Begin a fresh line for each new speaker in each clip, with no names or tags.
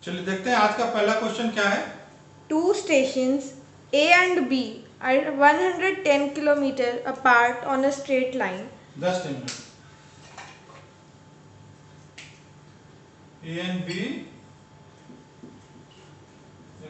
चलिए देखते हैं आज का पहला क्वेश्चन क्या है।
Two stations A and B are 110 km apart on a straight line.
10 minute A and B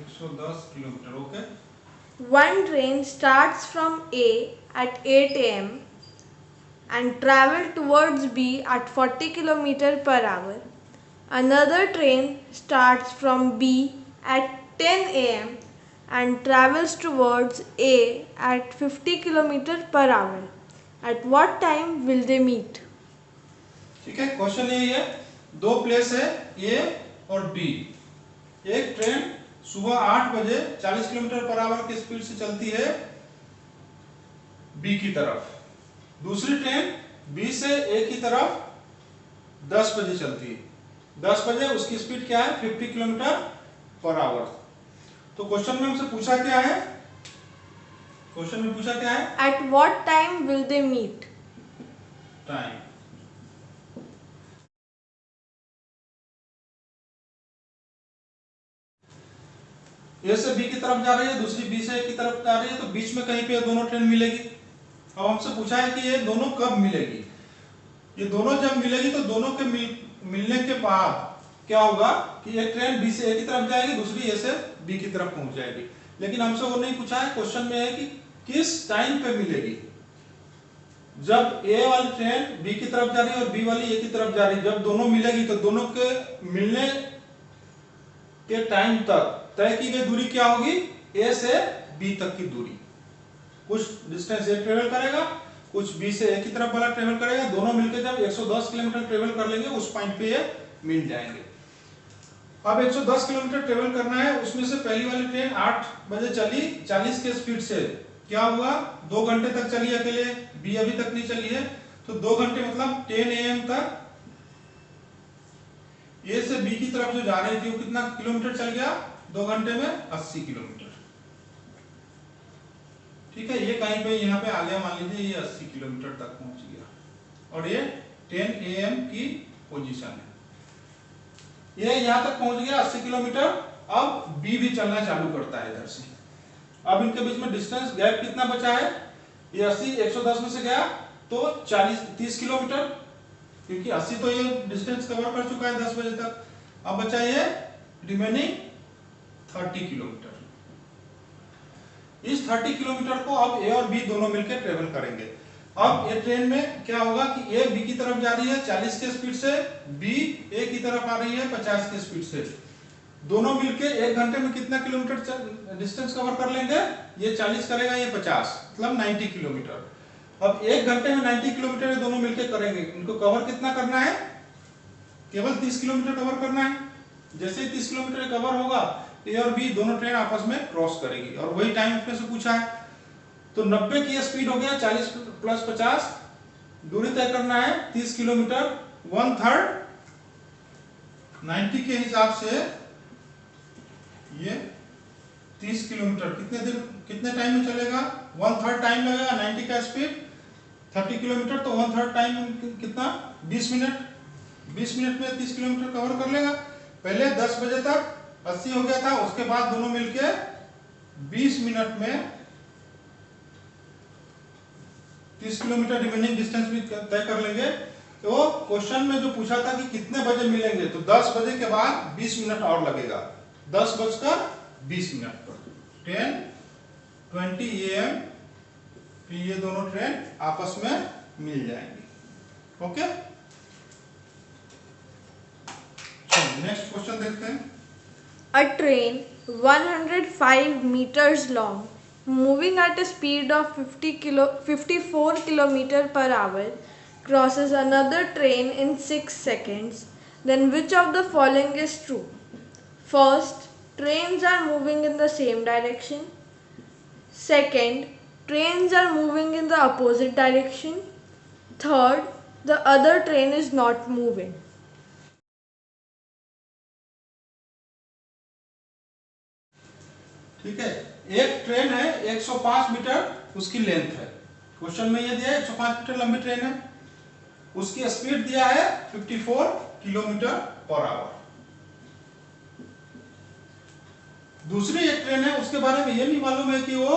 110 kilometre. Okay.
One train starts from A at 8 am and travel towards B at 40 km per hour. Another train starts from B at 10 am and travels towards A at 50 km per hour. At what time will they meet?
ठीक है, question यही है। दो place है ए और B. एक train सुबह 8 बजे 40 किलोमीटर पर आवर की स्पीड से चलती है बी की तरफ। दूसरी ट्रेन बी से ए की तरफ 10 बजे चलती है। 10 बजे उसकी स्पीड क्या है? 50 किलोमीटर पर आवर। तो क्वेश्चन में हमसे पूछा क्या है? क्वेश्चन में पूछा क्या है?
At what time will they meet?
Time. A से बी की तरफ जा रही है, दूसरी बी से ए की तरफ जा रही है, तो बीच में कहीं पे दोनों ट्रेन मिलेगी। अब हमसे पूछा है कि ये दोनों कब मिलेगी। ये दोनों जब मिलेगी तो दोनों के मिलने के बाद क्या होगा कि एक ट्रेन बी से ए की तरफ जाएगी, दूसरी ए से बी की तरफ पहुंच जाएगी। लेकिन हमसे वो नहीं पूछा है। क्वेश्चन में है कि किस टाइम पे मिलेगी। जब ए वाली ट्रेन बी की तरफ जा रही है और बी वाली ए की तरफ जा रही है, जब दोनों मिलेगी तो दोनों के मिलने के टाइम तक तय की गई दूरी क्या होगी? ए से बी तक की दूरी। कुछ डिस्टेंस ए ट्रेवल करेगा, कुछ बी से ए की तरफ वाला ट्रेवल करेगा। दोनों मिलकर जब 110 किलोमीटर ट्रेवल कर लेंगे उस पॉइंट पे ये मिल जाएंगे। अब 110 किलोमीटर ट्रेवल करना है, उसमें से पहली वाली ट्रेन 8 बजे चली 40 के स्पीड से। क्या हुआ? 2 घंटे तक चली अकेले, बी अभी तक नहीं चली है, तो 2 घंटे मतलब 10 AM तक ए से बी की तरफ जो जा रही थी वो कितना किलोमीटर चल गया? 2 घंटे में 80 किलोमीटर। ठीक है, ये कहीं पे यहाँ पे आ गया, मान लीजिए ये 80 किलोमीटर तक पहुंच गया और ये 10 AM की पोजीशन है। ये यहाँ तक पहुंच गया 80 किलोमीटर। अब बी भी चलना चालू करता है इधर से। अब इनके बीच में डिस्टेंस गैप कितना बचा है? ये 80 110 में से गया तो 30 किलोमीटर, क्योंकि 80 तो ये डिस्टेंस कवर कर चुका है 10 बजे तक। अब बचा ये रिमेनिंग 30 किलोमीटर। इस 30 किलोमीटर को अब ए और बी दोनों मिलकर ट्रेवल करेंगे। अब ये ट्रेन में क्या होगा कि ए बी की तरफ जा रही है 40 के स्पीड से, बी ए की तरफ आ रही है 50 के स्पीड से। दोनों मिलके 1 घंटे में कितना किलोमीटर डिस्टेंस कवर कर लेंगे? ये 40 करेगा, ये 50, मतलब 90 किलोमीटर। अब 1 घंटे में 90 किलोमीटर ये दोनों मिलके करेंगे। इनको कवर कितना करना है? केवल 30 किलोमीटर कवर करना है। जैसे ही 30 किलोमीटर कवर होगा, ए और बी दोनों ट्रेन आपस में क्रॉस करेगी और वही टाइम उसमें से पूछा है। तो 90 की स्पीड हो गया, 40 प्लस 50, दूरी तय करना है 30 किलोमीटर। 1/3 90 के हिसाब से ये 30 किलोमीटर कितने टाइम में चलेगा? 1/3 टाइम लगेगा। 90 का स्पीड 30 किलोमीटर, तो 1/3 टाइम कितना? 20 मिनट। 20 मिनट में 30 किलोमीटर कवर कर लेगा। पहले 10 बजे तक 80 हो गया था, उसके बाद दोनों मिलके 20 मिनट में 30 किलोमीटर रिमेनिंग डिस्टेंस भी तय कर लेंगे। तो क्वेश्चन में जो पूछा था कि कितने बजे मिलेंगे, तो 10 बजे के बाद 20 मिनट और लगेगा। 10:20 पर 10:20 AM फिर ये दोनों ट्रेन आपस में मिल जाएंगी। ओके, चलिए नेक्स्ट क्वेश्चन देखते हैं।
A train 105 meters long, moving at a speed of 54 km per hour, crosses another train in 6 seconds. Then which of the following is true? First, trains are moving in the same direction. Second, trains are moving in the opposite direction. Third, the other train is not moving.
ठीक है, एक train है 105 metre उसकी length है। Question में ये दिया है 105 मीटर लंबी ट्रेन है, उसकी स्पीड दिया है 54 किलोमीटर पर आवर। दूसरी एक ट्रेन है उसके बारे में ये नहीं मालूम है कि वो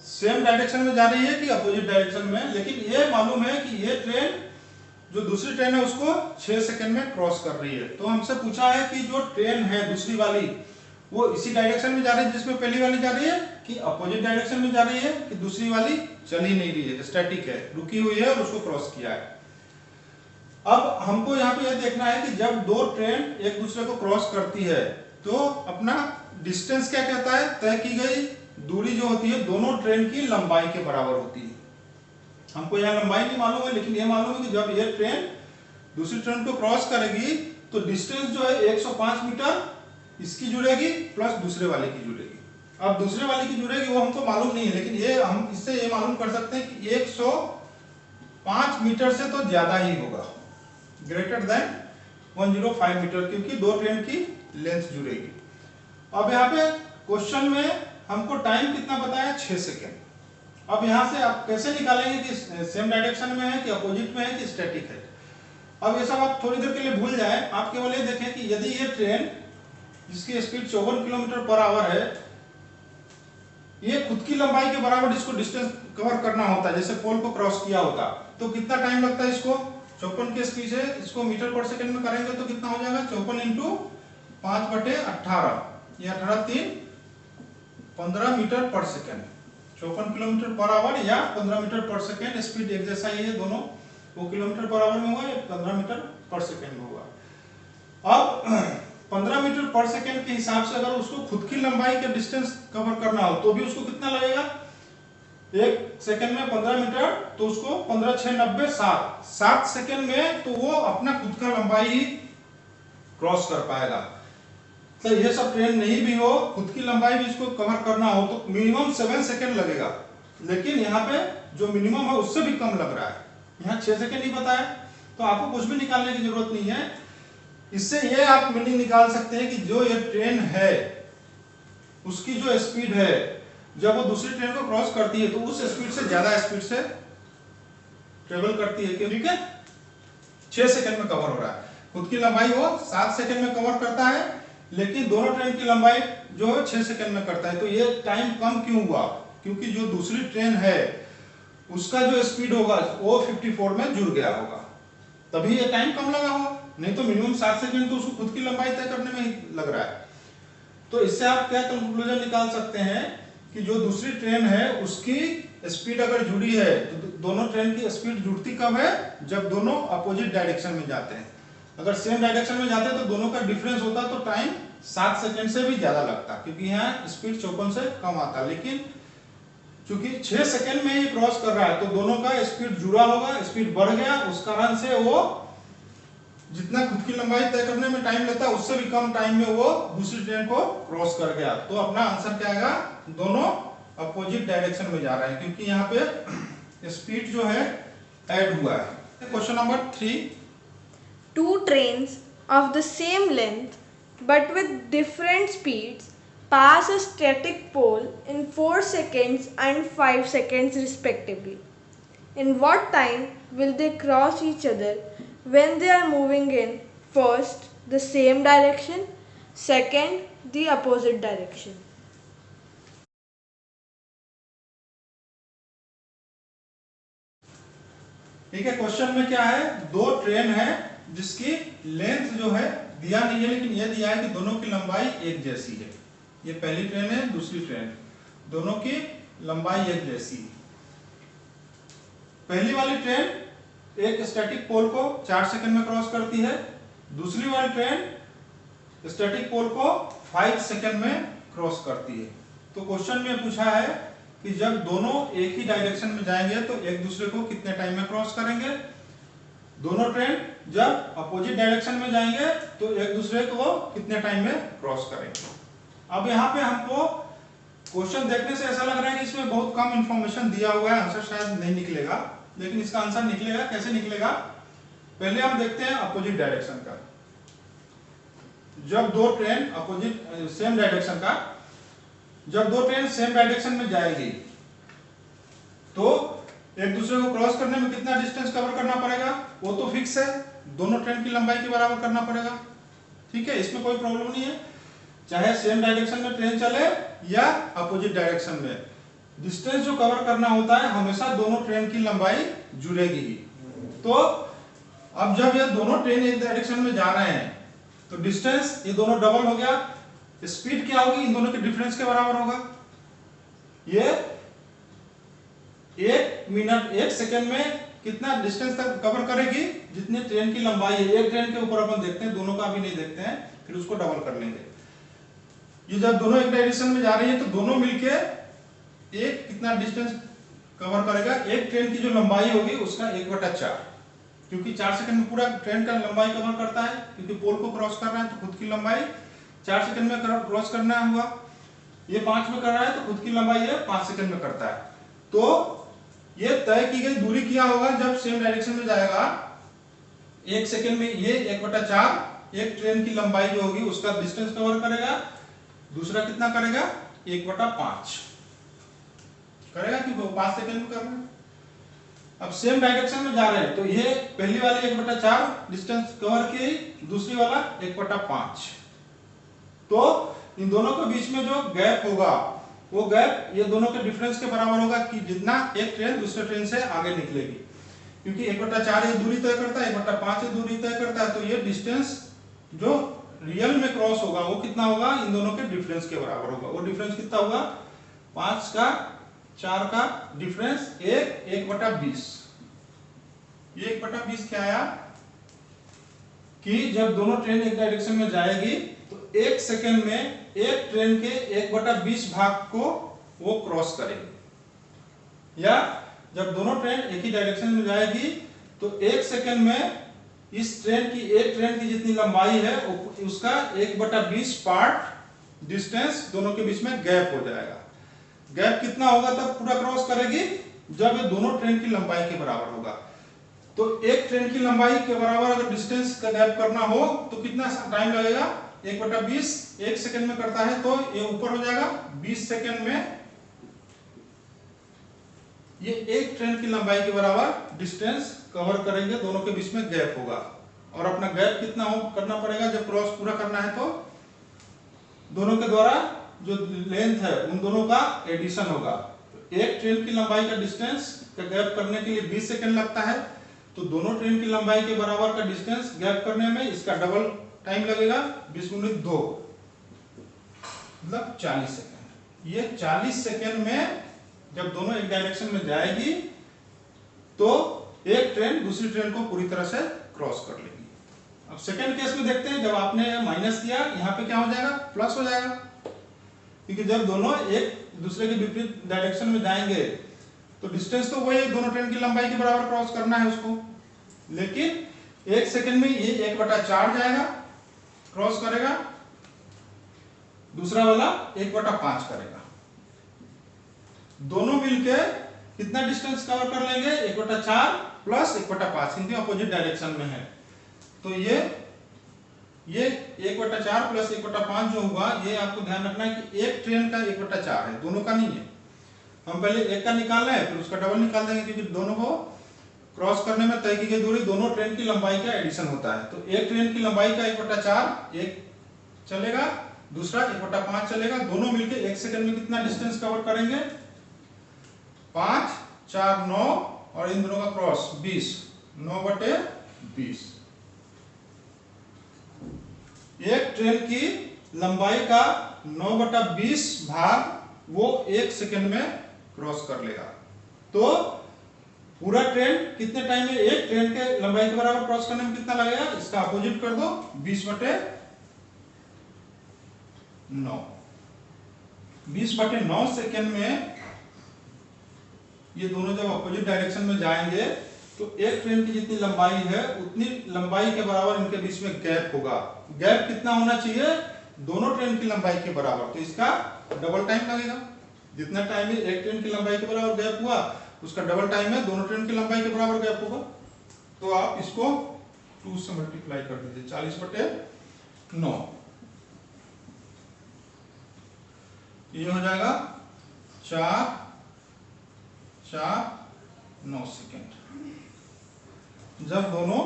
सेम डायरेक्शन में जा रही है कि अपोजिट डायरेक्शन में, लेकिन ये मालूम है कि ये ट्रेन जो दूसरी ट्रेन है उसको 6 सेकंड में क्रॉस कर रही है। तो हमसे पूछा है कि जो ट्रेन है दूसरी वाली वो इसी डायरेक्शन में जा रही है जिसमें पहली वाली जा रही है, कि अपोजिट डायरेक्शन में जा रही है, कि दूसरी वाली चल ही नहीं रही है, स्टैटिक है, रुकी हुई है और उसको क्रॉस किया है। अब हमको यहाँ पे यह देखना है कि जब दो ट्रेन एक दूसरे को क्रॉस करती है तो अपना डिस्टेंस क्या कहता है, तय की गई दूरी जो होती है दोनों ट्रेन की लंबाई के बराबर होती है। हमको यहाँ लंबाई नहीं मालूम है, लेकिन ये मालूम है कि जब ये ट्रेन दूसरी ट्रेन को क्रॉस करेगी तो डिस्टेंस जो है 105 मीटर इसकी जुड़ेगी प्लस दूसरे वाले की जुड़ेगी। अब दूसरे वाले की जुड़ेगी वो हमको मालूम नहीं है, लेकिन ये हम इससे ये मालूम कर सकते हैं कि 105 मीटर से तो ज्यादा ही होगा, ग्रेटर देन 105 मीटर, क्योंकि दो ट्रेन की लेंथ जुड़ेगी। अब यहाँ पे क्वेश्चन में हमको टाइम कितना बताया, 6 सेकेंड। अब यहाँ से आप कैसे निकालेंगे कि सेम डायरेक्शन में है कि अपोजिट में है कि स्टैटिक है। अब ये सब आप थोड़ी देर के लिए भूल जाए, आप केवल ये देखें कि यदि ये ट्रेन जिसकी स्पीड 54 किलोमीटर पर आवर है, ये खुद की लंबाई के बराबर इसको डिस्टेंस कवर करना होता है, जैसे पोल को क्रॉस किया होता, तो कितना टाइम लगता है इसको, 54 के स्पीड से इसको मीटर पर सेकंड में करेंगे तो कितना हो जाएगा, 54 इंटू 5/18, ये 18×3 15 मीटर पर सेकंड। 54 किलोमीटर पर आवर या 15 मीटर पर सेकंड, स्पीड एक जैसा ही है दोनों, वो किलोमीटर पर आवर में हुआ या 15 मीटर पर सेकंड में हुआ। अब 15 मीटर पर सेकंड के हिसाब से अगर उसको खुद की लंबाई का डिस्टेंस कवर करना हो तो भी उसको कितना लगेगा, एक सेकंड में 15 मीटर, तो उसको 15 6 90 7 सेकंड में तो वो अपना खुद का लंबाई ही क्रॉस कर पाएगा। तो ये सब ट्रेन नहीं भी हो, खुद की लंबाई भी इसको कवर करना हो तो मिनिमम 7 सेकंड लगेगा, लेकिन यहाँ पे जो मिनिमम है उससे भी कम लग रहा है, यहाँ 6 सेकंड ही बताया। तो आपको कुछ भी निकालने की जरूरत नहीं है, इससे ये आप मीनिंग निकाल सकते हैं कि जो ये ट्रेन है उसकी जो स्पीड है जब वो दूसरी ट्रेन को क्रॉस करती है तो उस स्पीड से ज्यादा स्पीड से ट्रेवल करती है, ठीक है। 6 सेकंड में कवर हो रहा है, खुद की लंबाई वो 7 सेकंड में कवर करता है, लेकिन दोनों ट्रेन की लंबाई जो है 6 सेकंड में करता है। तो ये टाइम कम क्यों हुआ, क्योंकि जो दूसरी ट्रेन है उसका जो स्पीड होगा वो 54 में जुड़ गया होगा, तभी ये टाइम कम लगा होगा, नहीं तो मिनिमम 7 सेकंड तो उसको खुद की लंबाई तय करने में ही लग रहा है। तो इससे आप क्या कंक्लूजन निकाल सकते हैं कि जो दूसरी ट्रेन है उसकी स्पीड अगर जुड़ी है तो दोनों ट्रेन की स्पीड जुड़ती कब है, जब दोनों अपोजिट डायरेक्शन में जाते हैं। अगर सेम डायरेक्शन में जाते तो दोनों का डिफरेंस होता तो टाइम 7 सेकंड से भी ज्यादा लगता, क्योंकि यहाँ स्पीड 54 से कम आता, लेकिन क्योंकि 6 सेकंड में ही क्रॉस कर रहा है तो दोनों का स्पीड जुड़ा होगा, स्पीड बढ़ गया, उस कारण से वो जितना खुद की लंबाई तय करने में टाइम लेता है उससे भी कम टाइम में वो दूसरी ट्रेन को क्रॉस कर गया। तो अपना आंसर क्या आएगा, दोनों अपोजिट डायरेक्शन में जा रहे हैं, क्योंकि यहाँ पे स्पीड जो है ऐड हुआ है। Question number 3,
2 trains of the same length but with different speeds pass a static pole in 4 seconds and 5 seconds respectively. In what time will they cross each other when they are moving in first the same direction, second the opposite direction?
ठीक है। Question में क्या है, दो train है जिसकी length जो है दिया नहीं है, लेकिन यह दिया है कि दोनों की लंबाई एक जैसी है। ये पहली ट्रेन है, दूसरी ट्रेन, दोनों की लंबाई एक जैसी है। पहली वाली ट्रेन एक स्टैटिक पोल को 4 सेकंड में क्रॉस करती है, दूसरी वाली ट्रेन स्टैटिक पोल को 5 सेकंड में क्रॉस करती है। तो क्वेश्चन में पूछा है कि जब दोनों एक ही डायरेक्शन में जाएंगे तो एक दूसरे को कितने टाइम में क्रॉस करेंगे। दोनों ट्रेन जब अपोजिट डायरेक्शन में जाएंगे तो एक दूसरे को कितने टाइम में क्रॉस करेंगे। अब यहाँ पे हमको क्वेश्चन देखने से ऐसा लग रहा है कि इसमें बहुत कम इंफॉर्मेशन दिया हुआ है, आंसर शायद नहीं निकलेगा, लेकिन इसका आंसर निकलेगा। कैसे निकलेगा, पहले हम देखते हैं अपोजिट डायरेक्शन का। जब दो ट्रेन अपोजिट सेम डायरेक्शन का, जब दो ट्रेन सेम डायरेक्शन में जाएगी तो एक दूसरे को क्रॉस करने में कितना डिस्टेंस कवर करना पड़ेगा, वो तो फिक्स है, दोनों ट्रेन की लंबाई के बराबर करना पड़ेगा, ठीक है, इसमें कोई प्रॉब्लम नहीं है। चाहे सेम डायरेक्शन में ट्रेन चले या अपोजिट डायरेक्शन में, डिस्टेंस जो कवर करना होता है हमेशा दोनों ट्रेन की लंबाई जुड़ेगी ही। तो अब जब ये दोनों ट्रेन एक डायरेक्शन में जा रहे हैं तो डिस्टेंस ये दोनों डबल हो गया, स्पीड क्या होगी इन दोनों के डिफरेंस के बराबर होगा। ये 1 सेकेंड में कितना डिस्टेंस तक कवर करेगी, जितनी ट्रेन की लंबाई है। एक ट्रेन के ऊपर अपन देखते हैं, दोनों का भी नहीं देखते हैं, फिर उसको डबल कर लेंगे। ये जब दोनों एक डायरेक्शन में जा रही है तो दोनों मिलके एक कितना डिस्टेंस कवर करेगा, एक ट्रेन की जो लंबाई होगी उसका 1/4, क्योंकि 4 सेकंड में पूरा ट्रेन का लंबाई कवर करता है, क्योंकि पोल को क्रॉस कर रहा है तो खुद की लंबाई 4 सेकंड में क्रॉस करना हुआ। ये 5 में कर रहा है तो खुद की लंबाई ये 5 सेकंड में करता है। तो ये तय की गई दूरी क्या होगा जब सेम डायरेक्शन में जाएगा, 1 सेकंड में ये 1/4 एक ट्रेन की लंबाई जो होगी उसका डिस्टेंस कवर करेगा, दूसरा कितना करेगा 1/5 करेगा, क्योंकि वो 5 सेकंड में कर रहा है। अब सेम डायरेक्शन में जा रहे हैं तो ये पहली वाली 1/4 डिस्टेंस कवर की, दूसरी वाला 1/5। तो इन दोनों के बीच में जो गैप होगा वो गैप ये दोनों के डिफरेंस के बराबर होगा कि जितना एक ट्रेन दूसरे ट्रेन से आगे निकलेगी, क्योंकि 1/4 ये दूरी तय करता है, 1/5 ये दूरी तय करता है। तो ये डिस्टेंस जो रियल में क्रॉस होगा वो कितना होगा, इन दोनों के डिफरेंस के बराबर होगा। वो डिफरेंस कितना होगा, 5 का 4 का डिफरेंस 1/20। ये 1/20 क्या आया कि जब दोनों ट्रेन एक डायरेक्शन में जाएगी तो 1 सेकंड में एक ट्रेन के 1/20 भाग को वो क्रॉस करेगी, या जब दोनों ट्रेन एक ही डायरेक्शन में जाएगी तो 1 सेकंड में इस ट्रेन की एक ट्रेन की जितनी लंबाई है उसका 1/20 पार्ट डिस्टेंस दोनों के बीच में गैप हो जाएगा। गैप कितना होगा तब पूरा क्रॉस करेगी, जब ये दोनों ट्रेन की लंबाई के बराबर होगा। तो एक ट्रेन की लंबाई के बराबर अगर डिस्टेंस का गैप करना हो तो कितना टाइम लगेगा, 1/20 1 सेकंड में करता है तो ये ऊपर हो जाएगा 20 सेकंड में ये एक ट्रेन की लंबाई के बराबर डिस्टेंस कवर करेंगे, दोनों के बीच में गैप होगा। और अपना गैप कितना हो करना पड़ेगा, जब क्रॉस पूरा करना है तो दोनों के द्वारा जो लेंथ है उन दोनों का एडिशन होगा। एक ट्रेन की लंबाई का डिस्टेंस का गैप करने के लिए 20 सेकंड लगता है, तो दोनों ट्रेन की लंबाई के बराबर का डिस्टेंस गैप करने में इसका डबल टाइम लगेगा, 20 × 2 मतलब 40 सेकंड। ये 40 सेकंड में जब दोनों एक डायरेक्शन में जाएगी तो एक ट्रेन दूसरी ट्रेन को पूरी तरह से क्रॉस कर लेगी। अब सेकंड केस में देखते हैं, जब आपने माइनस किया यहाँ पे क्या हो जाएगा, प्लस हो जाएगा, क्योंकि जब दोनों एक दूसरे के विपरीत डायरेक्शन में जाएंगे तो डिस्टेंस तो वही, दोनों ट्रेन की लंबाई के बराबर क्रॉस करना है उसको, लेकिन 1 सेकंड में ये 1/4 जाएगा, क्रॉस करेगा, दूसरा वाला 1/5 करेगा। दोनों मिलके कितना डिस्टेंस कवर कर लेंगे, 1/4 प्लस 1/5, क्योंकि अपोजिट डायरेक्शन में है। तो ये 1/4 प्लस 1/5 जो होगा, ये आपको ध्यान रखना है कि एक ट्रेन का 1/4 है, दोनों का नहीं है। हम पहले एक का निकाल रहे हैं फिर उसका डबल निकाल देंगे, क्योंकि दोनों को क्रॉस करने में तय की गई दूरी दोनों ट्रेन की लंबाई का एडिशन होता है। तो एक ट्रेन की लंबाई का 1/4 एक चलेगा, दूसरा 1/5 चलेगा, दोनों मिलके 1 सेकंड में कितना डिस्टेंस कवर करेंगे, 5 4 9 और इन दोनों का क्रॉस 20, 9/20। एक ट्रेन की लंबाई का 9/20 भाग वो 1 सेकंड में क्रॉस कर लेगा। तो पूरा ट्रेन कितने टाइम में, एक ट्रेन के लंबाई के बराबर क्रॉस करने में कितना लगेगा, इसका अपोजिट कर दो, 20/9। 20/9 सेकंड में ये दोनों जब अपोजिट डायरेक्शन में जाएंगे तो एक ट्रेन की जितनी लंबाई है उतनी लंबाई के बराबर इनके बीच में गैप होगा। गैप कितना होना चाहिए, दोनों ट्रेन की लंबाई के बराबर, तो इसका डबल टाइम लगेगा। जितना टाइम में एक ट्रेन की लंबाई के बराबर गैप हुआ उसका डबल टाइम है दोनों ट्रेन की लंबाई के बराबर गैप होगा। तो आप इसको 2 से मल्टीप्लाई कर दीजिए, 40/9, ये हो जाएगा 4 4 9 सेकेंड। जब दोनों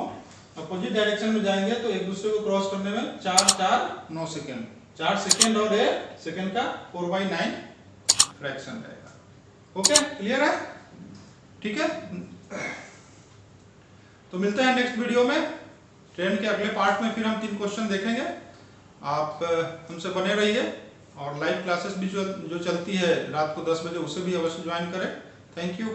अपोजिट डायरेक्शन में जाएंगे तो एक दूसरे को क्रॉस करने में 4 4 9 सेकेंड 4 सेकेंड और ए सेकेंड का 4/9 फ्रैक्शन रहेगा। ओके, क्लियर है? ठीक है, तो मिलते हैं नेक्स्ट वीडियो में। ट्रेन के अगले पार्ट में फिर हम 3 क्वेश्चन देखेंगे। आप हमसे बने रहिए और लाइव क्लासेस भी जो चलती है रात को 10 बजे, उसे भी अवश्य ज्वाइन करें। Thank you.